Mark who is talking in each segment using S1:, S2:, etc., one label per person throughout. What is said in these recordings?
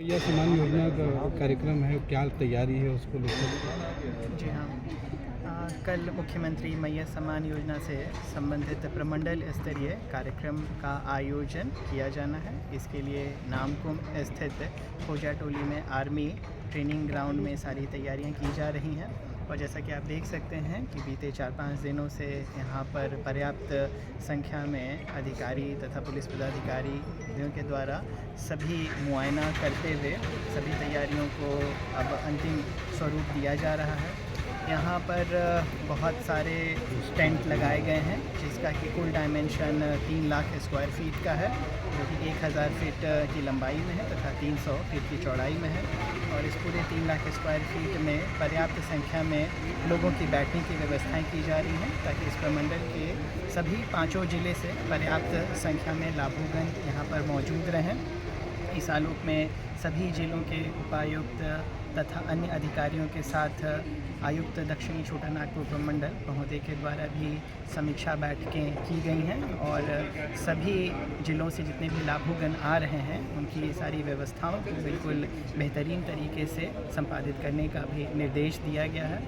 S1: यह सम्मान योजना का कार्यक्रम है, क्या तैयारी है उसको लेकर?
S2: जी हाँ। कल मुख्यमंत्री मैया सम्मान योजना से संबंधित प्रमंडल स्तरीय कार्यक्रम का आयोजन किया जाना है। इसके लिए नामकुम स्थित खोजा टोली में आर्मी ट्रेनिंग ग्राउंड में सारी तैयारियां की जा रही हैं। और जैसा कि आप देख सकते हैं कि बीते 4-5 दिनों से यहाँ पर पर्याप्त संख्या में अधिकारी तथा पुलिस पदाधिकारी के द्वारा सभी मुआयना करते हुए सभी तैयारियों को अब अंतिम स्वरूप दिया जा रहा है। यहाँ पर बहुत सारे टेंट लगाए गए हैं, जिसका कि कुल डायमेंशन 3 लाख स्क्वायर फीट का है, जो कि 1000 फीट की लंबाई में है तथा 300 फीट की चौड़ाई में है। और इस पूरे 3 लाख स्क्वायर फीट में पर्याप्त संख्या में लोगों की बैठने की व्यवस्थाएं की जा रही हैं, ताकि इस प्रमंडल के सभी 5 जिले से पर्याप्त संख्या में लाभुकगण यहाँ पर मौजूद रहें। इस आलोक में सभी जिलों के उपायुक्त तथा अन्य अधिकारियों के साथ आयुक्त दक्षिणी छोटानागपुर प्रमंडल महोदय के द्वारा भी समीक्षा बैठकें की गई हैं और सभी जिलों से जितने भी लाभुकगण आ रहे हैं उनकी सारी व्यवस्थाओं को बिल्कुल बेहतरीन तरीके से संपादित करने का भी निर्देश दिया गया है।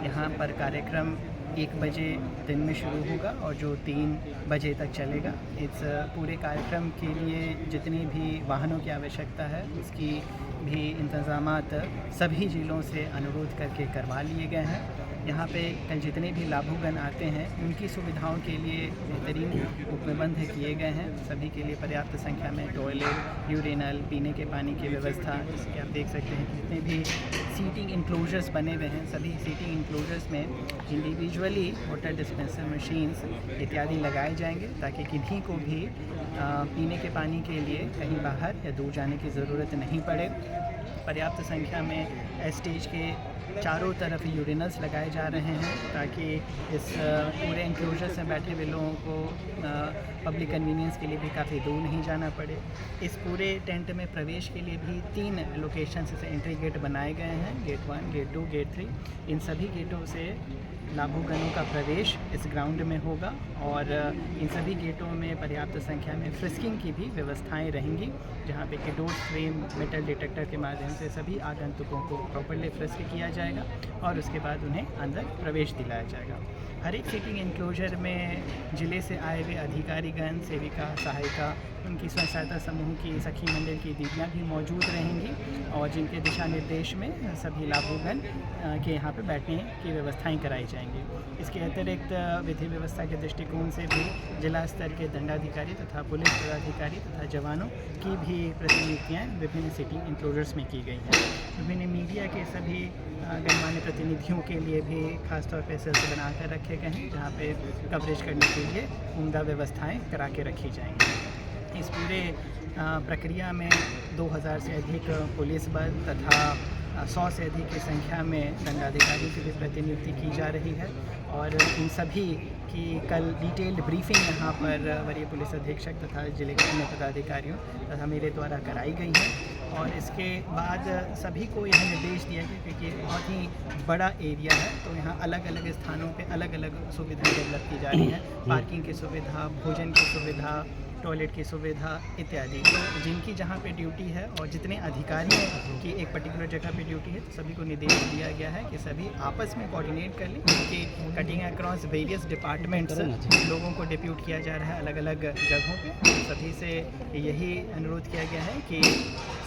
S2: यहाँ पर कार्यक्रम 1 बजे दिन में शुरू होगा और जो 3 बजे तक चलेगा। इस पूरे कार्यक्रम के लिए जितनी भी वाहनों की आवश्यकता है उसकी भी इंतज़ामात सभी जिलों से अनुरोध करके करवा लिए गए हैं। यहाँ पे कल जितने भी लाभुकगण आते हैं उनकी सुविधाओं के लिए बेहतरीन उपबंध किए गए हैं। सभी के लिए पर्याप्त संख्या में टॉयलेट, यूरिनल, पीने के पानी की व्यवस्था, जिसके आप देख सकते हैं कि जितने भी सीटिंग इंक्लोजर्स बने हुए हैं सभी सीटिंग इंक्लोजर्स में इंडिविजुअली वाटर डिस्पेंसर मशीन्स इत्यादि लगाए जाएंगे, ताकि किन्हीं को भी पीने के पानी के लिए कहीं बाहर या दूर जाने की ज़रूरत नहीं पड़े। पर्याप्त संख्या में स्टेज के चारों तरफ यूरिनल्स लगाए जा रहे हैं, ताकि इस पूरे इंक्लोजर में बैठे हुए लोगों को पब्लिक कन्वीनियंस के लिए भी काफ़ी दूर नहीं जाना पड़े। इस पूरे टेंट में प्रवेश के लिए भी 3 लोकेशन से एंट्री गेट बनाए गए हैं, गेट 1, गेट 2, गेट 3। इन सभी गेटों से लाभुकगणों का प्रवेश इस ग्राउंड में होगा और इन सभी गेटों में पर्याप्त संख्या में फ्रिस्किंग की भी व्यवस्थाएं रहेंगी, जहां पे कि डोर फ्रेम मेटल डिटेक्टर के माध्यम से सभी आगंतुकों को प्रॉपर्ली फ्रिस्क किया जाएगा और उसके बाद उन्हें अंदर प्रवेश दिलाया जाएगा। हर एक सीटिंग इंक्लोजर में जिले से आए हुए अधिकारीगण, सेविका, सहायिका, उनकी स्वयं सहायता समूह की सखी मंडल की दीदियाँ भी मौजूद रहेंगी और जिनके दिशा निर्देश में सभी लाभुकगण के यहाँ पे बैठने की व्यवस्थाएं कराई जाएंगी। इसके अतिरिक्त विधि व्यवस्था के दृष्टिकोण से भी जिला स्तर के दंडाधिकारी तथा पुलिस पदाधिकारी तथा जवानों की भी प्रतिनियुक्तियाँ विभिन्न सिटिंग इंक्लोजर्स में की गई हैं। विभिन्न मीडिया के सभी गणमान्य प्रतिनिधियों के लिए भी खासतौर पर सेल्स बनाकर रखे गए हैं, जहाँ पे कवरेज करने के लिए उम्दा व्यवस्थाएँ करा के रखी जाएंगी। इस पूरे प्रक्रिया में 2000 से अधिक पुलिस बल तथा 100 से अधिक की संख्या में दंडाधिकारियों की भी प्रतिनियुक्ति की जा रही है और इन सभी की कल डिटेल्ड ब्रीफिंग यहाँ पर वरीय पुलिस अधीक्षक तथा जिले के अन्य पदाधिकारियों तथा मेरे द्वारा कराई गई है। और इसके बाद सभी को यह निर्देश दिया गया, क्योंकि बहुत ही बड़ा एरिया है तो यहाँ अलग अलग स्थानों पे अलग अलग सुविधाएं डेवलप की जा रही हैं, पार्किंग की सुविधा, भोजन की सुविधा, टॉयलेट की सुविधा इत्यादि। तो जिनकी जहाँ पे ड्यूटी है और जितने अधिकारियों की एक पर्टिकुलर जगह पे ड्यूटी है, तो सभी को निर्देश दिया गया है कि सभी आपस में कोऑर्डिनेट कर लें, क्योंकि कटिंग अक्रॉस वेरियस डिपार्टमेंट्स लोगों को डिप्यूट किया जा रहा है अलग अलग जगहों पे। सभी से यही अनुरोध किया गया है कि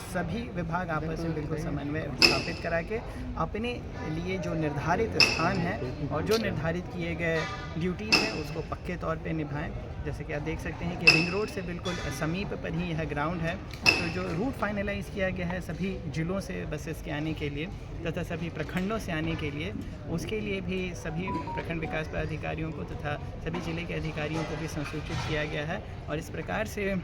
S2: सभी विभाग आपस में बिल्कुल समन्वय स्थापित करा के अपने लिए जो निर्धारित स्थान है और जो निर्धारित किए गए ड्यूटीज़ हैं उसको पक्के तौर पे निभाएं। जैसे कि आप देख सकते हैं कि रिंग रोड से बिल्कुल समीप पर ही यह ग्राउंड है, तो जो रूट फाइनलाइज़ किया गया है सभी जिलों से बसेस के आने के लिए तथा सभी प्रखंडों से आने के लिए, उसके लिए भी सभी प्रखंड विकास पदाधिकारियों को तथा सभी जिले के अधिकारियों को भी संसूचित किया गया है और इस प्रकार से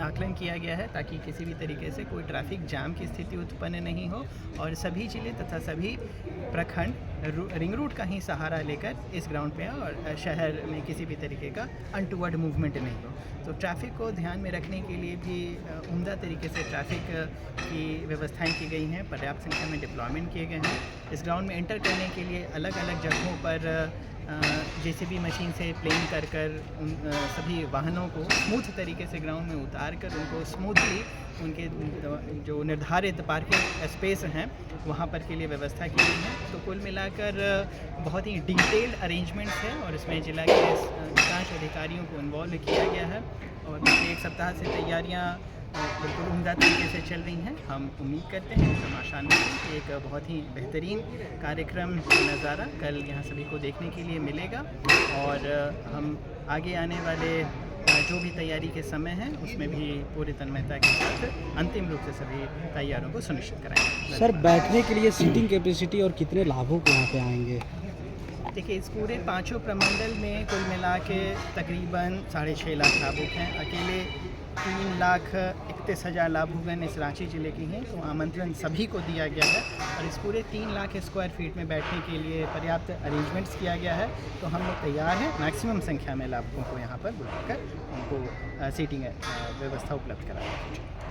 S2: आकलन किया गया है ताकि किसी भी तरीके से कोई ट्रैफिक जाम की स्थिति उत्पन्न नहीं हो और सभी जिले तथा सभी प्रखंड रिंग रोड का ही सहारा लेकर इस ग्राउंड पे और शहर में किसी भी तरीके का अनटूवर्ड मूवमेंट नहीं हो। तो ट्रैफिक को ध्यान में रखने के लिए भी उम्दा तरीके से ट्रैफिक की व्यवस्थाएं की गई हैं, पर्याप्त संख्या में डिप्लॉयमेंट किए गए हैं। इस ग्राउंड में एंटर करने के लिए अलग अलग जगहों पर जेसीबी मशीन से प्लेन कर उन सभी वाहनों को स्मूथ तरीके से ग्राउंड में उतार कर उनको स्मूथली उनके जो निर्धारित पार्किंग स्पेस हैं वहाँ पर के लिए व्यवस्था की गई है। तो कुल मिलाकर बहुत ही डिटेल्ड अरेंजमेंट्स है और इसमें जिला के अधिकांश अधिकारियों को इन्वॉल्व किया गया है और पिछले 1 सप्ताह से तैयारियाँ बिल्कुल उम्दा तरीके से चल रही हैं। हम उम्मीद करते हैं, हम आशान्वित हैं कि एक बहुत ही बेहतरीन कार्यक्रम नज़ारा कल यहाँ सभी को देखने के लिए मिलेगा और हम आगे आने वाले जो भी तैयारी के समय हैं उसमें भी पूरी तन्मयता के साथ अंतिम रूप से सभी तैयारों को सुनिश्चित कराएंगे।
S3: सर, बैठने के लिए सीटिंग कैपेसिटी और कितने लाभुक यहाँ पे आएंगे?
S2: देखिए, इस पूरे 5 प्रमंडल में कुल मिला के तकरीबन 6.5 लाख लाभुक हैं। अकेले 3,31,000 लाभुकन इस रांची ज़िले की हैं, तो आमंत्रण सभी को दिया गया है और इस पूरे 3 लाख स्क्वायर फीट में बैठने के लिए पर्याप्त अरेंजमेंट्स किया गया है। तो हम लोग तैयार हैं मैक्सिमम संख्या में लाभुकों को यहाँ पर बुलाकर उनको सीटिंग व्यवस्था उपलब्ध कराने की।